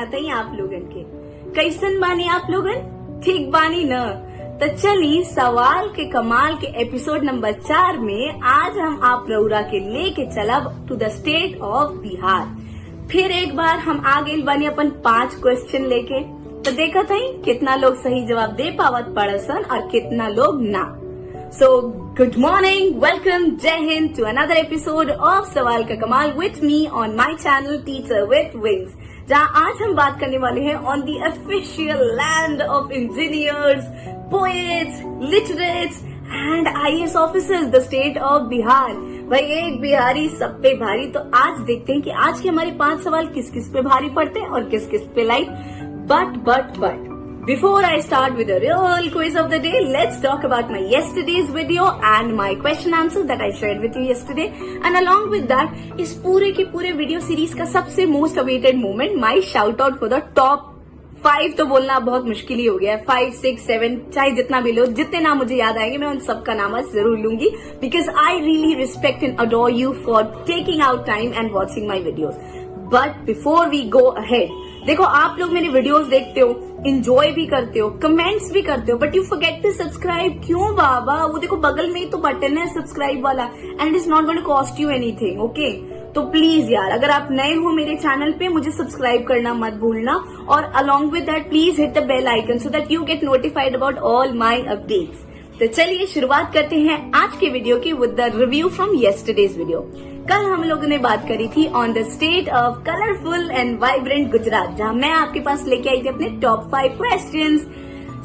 स्वागत है आप लोगन के। कैसन बानी आप लोगन? ठीक बानी न? तो चली सवाल के कमाल के एपिसोड नंबर 4 में आज हम आप रउरा के लेके चलब to the state of Bihar. फिर एक बार हम आ गए बानी अपन 5 क्वेश्चन लेके। तो देखा था कितना लोग सही जवाब दे पावत पड़सन और कितना लोग ना। So, good morning, welcome, Jai Hind to another episode of सवाल का कमाल with me on my channel Teacher with Wings, जहाँ आज हम बात करने वाले हैं on the official land of engineers, poets, literates and IAS officers, the state of Bihar। भाई एक बिहारी सब पे भारी। तो आज देखते हैं कि आज के हमारे 5 सवाल किस किस पे भारी पड़ते हैं और किस किस पे light. But before I start with the real quiz of the day, let's talk about my yesterday's video and my question answers that I shared with you yesterday. And along with that, इस पूरे के पूरे video series का सबसे most awaited moment, my shout out for the top 5 तो बोलना बहुत मुश्किल ही हो गया है। 5, 6, 7 चाहे जितना भी लो, जितने नाम मुझे याद आएंगे मैं उन सबका नाम आज जरूर लूंगी, because I really respect and adore you for taking out time and watching my videos. But before we go ahead, देखो आप लोग मेरे वीडियोस देखते हो, इंजॉय भी करते हो, कमेंट्स भी करते हो, but you forget to subscribe. क्यों बाबा? वो देखो बगल में ही तो बटन है सब्सक्राइब वाला, and it is not going to cost you anything, okay? तो प्लीज यार, अगर आप नए हो मेरे चैनल पे, मुझे सब्सक्राइब करना मत भूलना, और along with that please hit the bell icon so that you get notified about all my updates. तो चलिए शुरुआत करते हैं आज के वीडियो की with the review from yesterday's video. कल हम लोगों ने बात करी थी on the state of colourful and vibrant Gujarat, जहां मैं आपके पास लेके आई थी अपने टॉप 5 क्वेश्चंस।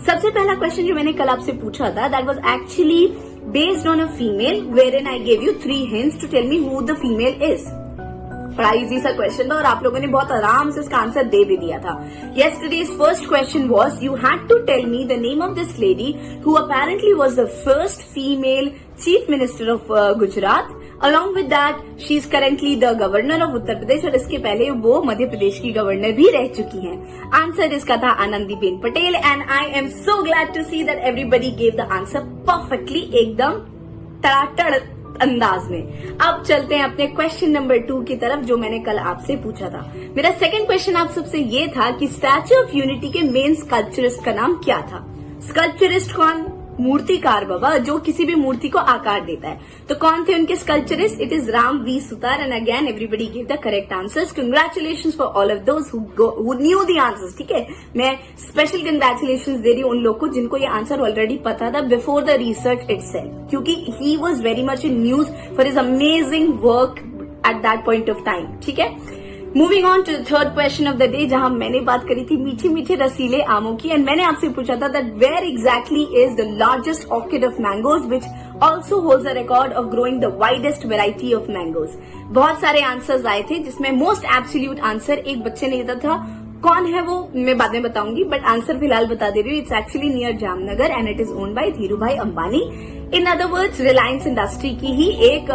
सबसे पहला क्वेश्चन जो मैंने कल आपसे पूछा था, that was actually based on a female, wherein I gave you 3 hints to tell me who the female is. बड़ा इजी सा क्वेश्चन था और आप लोगों ने बहुत आराम से इसका आंसर दे भी दिया था। Yesterday's first question was you had to tell me the name of this lady who apparently was the first female chief minister of Gujarat. Along with that, she is currently the governor of Uttar Pradesh और इसके पहले वो मध्य प्रदेश की governor भी रह चुकी हैं। Answer इसका था Anandiben Patel, and I am so glad to see that everybody gave the answer perfectly, एकदम तड़ातड़ अंदाज में। अब चलते हैं अपने क्वेश्चन नंबर 2 की तरफ, जो मैंने कल आपसे पूछा था। मेरा सेकंड क्वेश्चन आप सबसे ये था कि स्टैच्यू ऑफ यूनिटी के मेन स्कल्पचरिस्ट का नाम क्या था? स्कल्पचरिस्ट कौन? मूर्तिकार बाबा, जो किसी भी मूर्ति को आकार देता है। तो कौन थे उनके sculpturist? It is Ram V Sutar, and again everybody give the correct answers. Congratulations for all of those who knew the answers. ठीक है, मैं स्पेशल कंग्रेचुलेशंस दे रही हूँ उन लोग को जिनको ये आंसर ऑलरेडी पता था बिफोर द रिसर्च इटसेल्फ, क्योंकि he was very much in news for his amazing work at that point of time. ठीक है, moving on to the third question of the day, जहां मैंने बात करी थी मीठे मीठे रसीले आमों की, एंड मैंने आपसे पूछा था that where exactly is the largest orchard of mangoes which also holds the record of growing the widest variety of mangoes. बहुत सारे आंसर्स आए थे, जिसमें मोस्ट एब्सोल्यूट आंसर एक बच्चे ने दिया था। कौन है वो मैं बाद में बताऊंगी, बट आंसर फिलहाल बता दे रही हूँ। It's actually near Jamnagar and it is owned by Dhiru bhai Ambani. In other words, Reliance industry की ही एक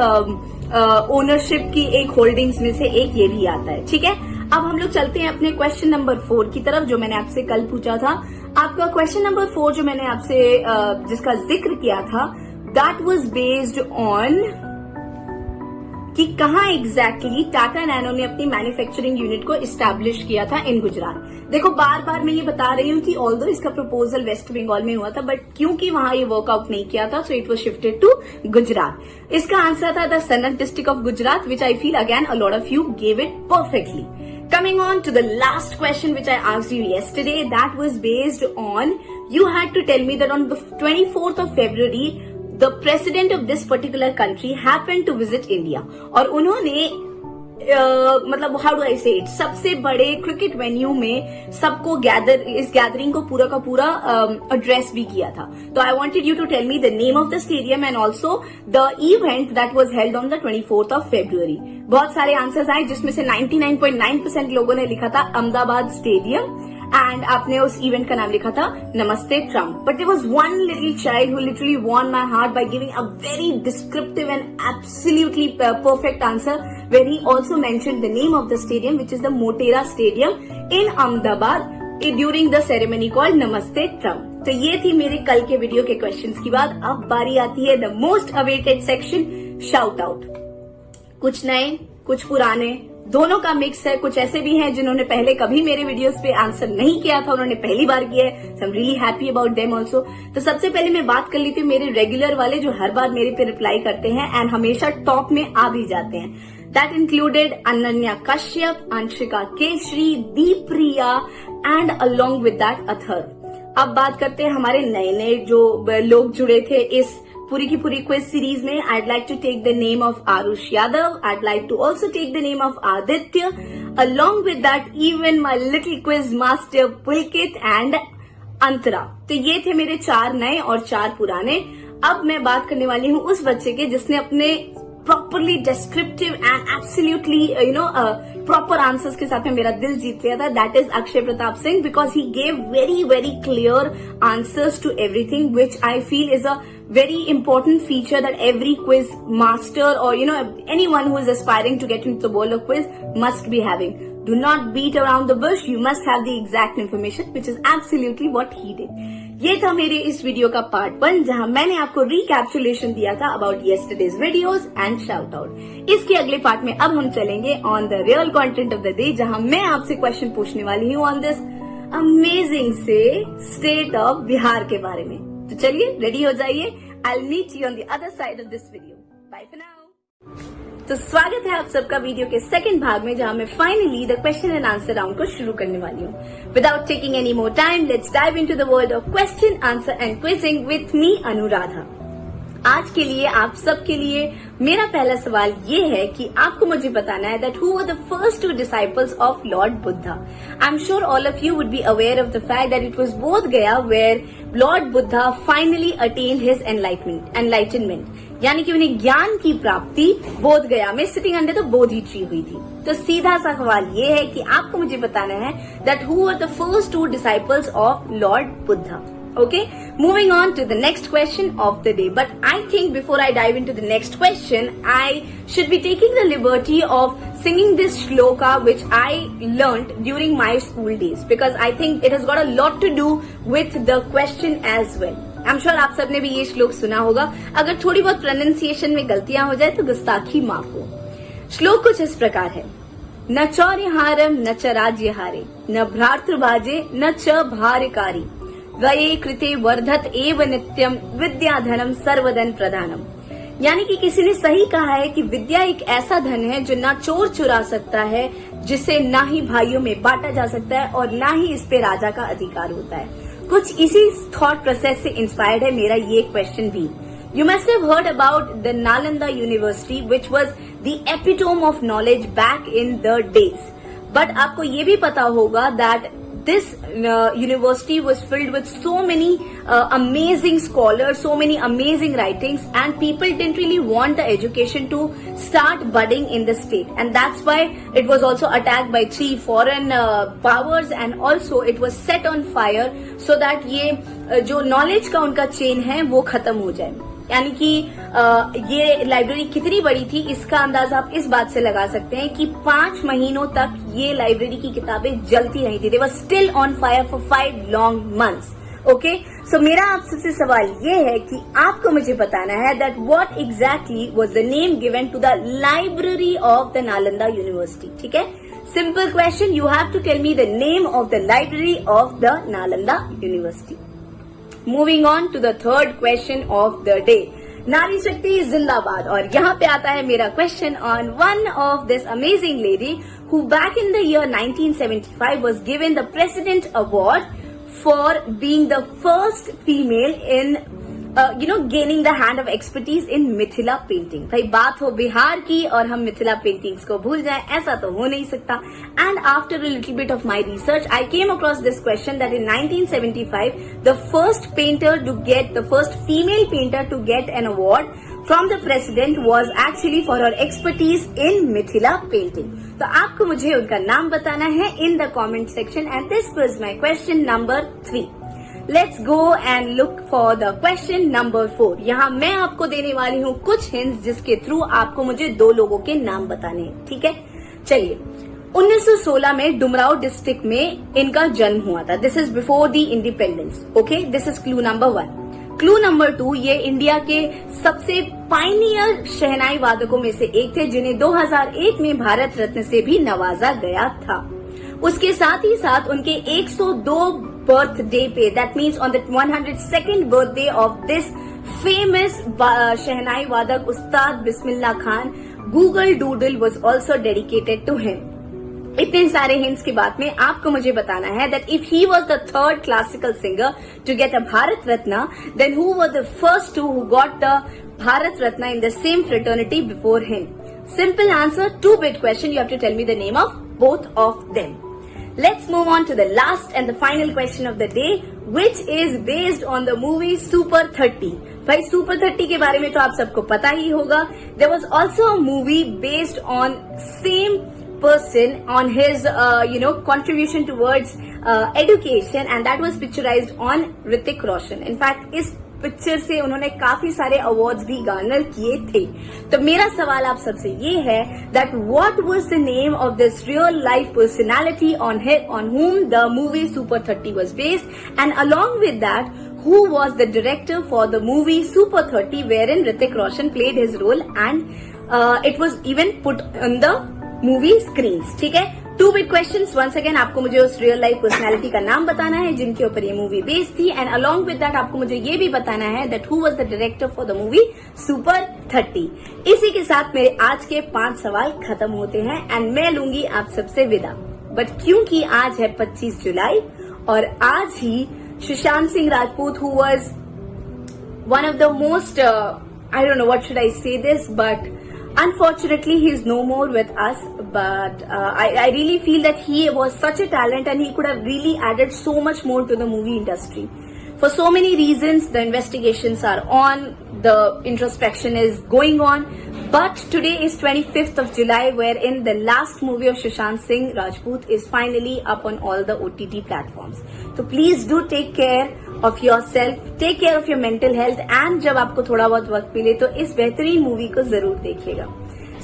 ओनरशिप की एक होल्डिंग्स में से एक ये भी आता है। ठीक है, अब हम लोग चलते हैं अपने क्वेश्चन नंबर 4 की तरफ, जो मैंने आपसे कल पूछा था। आपका क्वेश्चन नंबर 4 जो मैंने आपसे जिसका जिक्र किया था, दैट वाज बेस्ड ऑन कि कहाँ एग्जैक्टली टाटा नैनो ने अपनी मैन्युफैक्चरिंग यूनिट को इस्टेब्लिश किया था इन गुजरात। देखो बार बार मैं ये बता रही हूँ कि ऑल्दो इसका प्रपोजल वेस्ट बंगाल में हुआ था, बट क्योंकि वहां ये वर्कआउट नहीं किया था, so it was shifted to Gujarat. इसका आंसर था द सनत district of Gujarat, which I feel again a lot of you gave it perfectly. Coming on to the last question which I asked you yesterday, that was based on, you had to tell me that on the 24th of February, the president of this particular country happened to visit India, और उन्होंने मतलब how do I से it, सबसे बड़े cricket venue में सबको इस gathering को पूरा का पूरा एड्रेस भी किया था। तो I wanted you to tell me the name of the stadium and also the event that was held on the 24th of February। बहुत सारे आंसर्स आए, जिसमें से 99.9% लोगों ने लिखा था अहमदाबाद स्टेडियम, एंड आपने उस इवेंट का नाम लिखा था Namaste Trump. But there was one little child who literally won my heart by giving a very descriptive and absolutely perfect answer, where he also mentioned the name of the stadium which is the Motera stadium in Ahmedabad during the ceremony called Namaste Trump. तो ये थी मेरे कल के video के questions की बात। अब बारी आती है the most awaited section, shout out. कुछ नए, कुछ पुराने, दोनों का मिक्स है। कुछ ऐसे भी हैं जिन्होंने पहले कभी मेरे वीडियोस पे आंसर नहीं किया था, उन्होंने पहली बार किया है। So I am really happy about them also. तो सबसे पहले मैं बात कर लेती हूँ मेरे रेगुलर वाले जो हर बार मेरे पे रिप्लाई करते हैं एंड हमेशा टॉप में आ भी जाते हैं। That included Ananya Kashyap, Anshika Keshari, Deepriya and along with that Atharva. अब बात करते हैं हमारे नए नए जो लोग जुड़े थे इस पूरी की पूरी क्विज सीरीज में। I'd like to take the name of Arush Yadav. I'd like to also take the name of Aditya. Along with that, even my little quiz master Pulkit and Antara. तो ये थे मेरे 4 नए और 4 पुराने। अब मैं बात करने वाली हूँ उस बच्चे के जिसने अपने properly descriptive and absolutely proper answers के साथ में मेरा दिल जीत लिया था। That is Akshay Pratap Singh, because he gave very very clear answers to everything, which I feel is a very important feature that every quiz master or anyone who is aspiring to get into the world of quiz must be having. Do not beat around the bush. You must have the exact information, which is absolutely what he did. ये था मेरे इस video का part 1 जहां मैंने आपको रिकैप्सुलेशन दिया था about yesterday's videos and shout out। इसके अगले पार्ट में अब हम चलेंगे on the real content of the day, जहां मैं आपसे क्वेश्चन पूछने वाली हूँ ऑन दिस अमेजिंग से स्टेट ऑफ बिहार के बारे में। तो चलिए रेडी हो जाइए। I'll meet you on the other side of this video. Bye for now. तो स्वागत है आप सबका वीडियो के सेकंड भाग में, जहां मैं finally the question and answer round को शुरू करने वाली हूँ। Without taking any more time, let's dive into the world of question answer and quizzing with me Anuradha. आज के लिए आप सबके लिए मेरा पहला सवाल ये है कि आपको मुझे बताना है that who were the first 2 disciples of lord Buddha. I am sure all of you would be aware of the fact that it was Bodh Gaya where lord Buddha finally attained his enlightenment, यानी कि उन्हें ज्ञान की प्राप्ति बोध गया में sitting under the Bodhi tree हुई थी। तो सीधा सा सवाल ये है कि आपको मुझे बताना है that who were the first 2 disciples of lord Buddha. Okay, moving on to the next question of the day. But I think before I dive into the next question, I should be taking the liberty of singing this shloka which I learnt during my school days, because I think it has got a lot to do with the question as well. I'm sure आप सबने भी ये श्लोक सुना होगा। अगर थोड़ी बहुत प्रोनाउंसिएशन में गलतियां हो जाए तो गुस्ताखी माफ हो। श्लोक कुछ इस प्रकार है। न चौर्यहारम न च राज्यहारे, न भ्रातृभाजे न च भार्यकारी, व्यये कृते वर्धत एव नित्यम, विद्या धनम सर्वधन प्रधानम। यानी कि किसी ने सही कहा है कि विद्या एक ऐसा धन है जो ना चोर चुरा सकता है, जिसे ना ही भाइयों में बांटा जा सकता है और ना ही इस पे राजा का अधिकार होता है। कुछ इसी थॉट प्रोसेस से इंस्पायर्ड है मेरा ये क्वेश्चन भी। You must have heard about the Nalanda university which was the epitome of knowledge back in the days, but आपको ये भी पता होगा that this university was filled with so many amazing scholars, so many amazing writings, and people didn't really want the education to start budding in the state, and that's why it was also attacked by 3 foreign powers, and also it was set on fire so that ये जो knowledge का उनका chain है वो खत्म हो जाए। यानी कि ये लाइब्रेरी कितनी बड़ी थी इसका अंदाजा आप इस बात से लगा सकते हैं कि 5 महीनों तक ये लाइब्रेरी की किताबें जलती रही थी। They were still on fire for 5 long months. Okay, so मेरा आपसे सवाल ये है कि आपको मुझे बताना है that what exactly was the name given to the library of the Nalanda university. ठीक है, simple question, you have to tell me the name of the library of the Nalanda university. Moving on to the third question of the day. नारी शक्ति जिंदाबाद। और यहाँ पे आता है मेरा question on one of this amazing lady who back in the year 1975 was given the President Award for being the first female in gaining the hand of expertise in Mithila painting. भाई बात हो बिहार की और हम मिथिला पेंटिंग्स को भूल जाएं, ऐसा तो हो नहीं सकता। And after a little bit of my research I came across this question that in 1975 the first female painter to get an award from the president was actually for her expertise in Mithila painting. तो आपको मुझे उनका नाम बताना है in the comment section, and this was my question number 3. Let's go and look for the question number 4. यहाँ मैं आपको देने वाली हूँ कुछ hints जिसके थ्रू आपको मुझे 2 लोगों के नाम बताने हैं। ठीक है, चलिए। 1916 में डुमराव डिस्ट्रिक्ट में इनका जन्म हुआ था। This is before the independence. Okay, this is clue number 1. Clue number 2, ये इंडिया के सबसे पायनियर शहनाई वादकों में से एक थे जिन्हें 2001 में भारत रत्न से भी नवाजा गया था। उसके साथ ही साथ उनके 102 बर्थडे पे, that means on the 102nd birthday of this famous shehnai वादक Ustad Bismillah Khan, Google doodle was also dedicated to him. इतने सारे हिंट्स के बाद में आपको मुझे बताना है that if he was the third classical singer to get a Bharat Ratna, then who were the first two who got the Bharat Ratna in the same fraternity before him? Simple answer, 2-bit question. You have to tell me the name of both of them. Let's move on to the last and the final question of the day, which is based on the movie Super 30. भाई Super 30 के बारे में तो आप सबको पता ही होगा. There was also a movie based on same person on his contribution towards education, and that was picturized on Hrithik Roshan. In fact, इस पिक्चर से उन्होंने काफी सारे अवार्ड्स भी गार्नर किए थे. तो मेरा सवाल आप सबसे ये है that what was the name of this real life personality on whom the movie Super 30 was based, and along with that, who was the director for the movie Super 30 wherein Hrithik Roshan played his role, and it was even put on the movie screens. ठीक है, 2-bit questions. Once again आपको मुझे उस real life personality का नाम बताना है जिनके ऊपर ये मूवी बेस्ड थी, एंड अलोंग विद दैट आपको मुझे ये भी बताना है that who was the director for the movie super 30. इसी के साथ मेरे आज के 5 सवाल खत्म होते हैं एंड मैं लूंगी आप सबसे विदा. बट क्योंकि आज है 25 जुलाई और आज ही Sushant Singh Rajput, who was one of the most I don't know what should I say this, but unfortunately he is no more with us, but I really feel that he was such a talent and he could have really added so much more to the movie industry. For so many reasons, the investigations are on, the introspection is going on, but today is 25th of July, wherein the last movie of Sushant Singh Rajput is finally up on all the OTT platforms. So please do take care of yourself, take care of your mental health, and जब आपको थोड़ा बहुत वक्त मिले तो इस बेहतरीन movie को जरूर देखिएगा.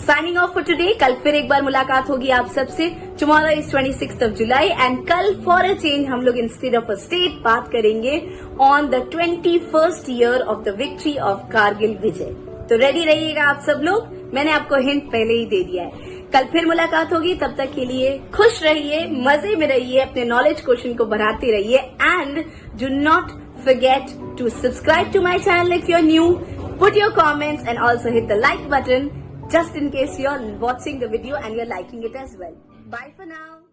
Signing off for today. कल फिर एक बार मुलाकात होगी आप सबसे. Tomorrow is 26th of July, and कल for a change हम लोग instead of a state बात करेंगे on the 21st year of the victory of Kargil Vijay. तो रेडी रहिएगा आप सब लोग. मैंने आपको हिंट पहले ही दे दिया है. कल फिर मुलाकात होगी. तब तक के लिए खुश रहिए, मजे में रहिए, अपने नॉलेज क्वेश्चन को बढ़ाते रहिए, and do not forget to subscribe to my channel if you're new. Put your comments and also hit the like button just in case you're watching the video and you're liking it as well. Bye for now.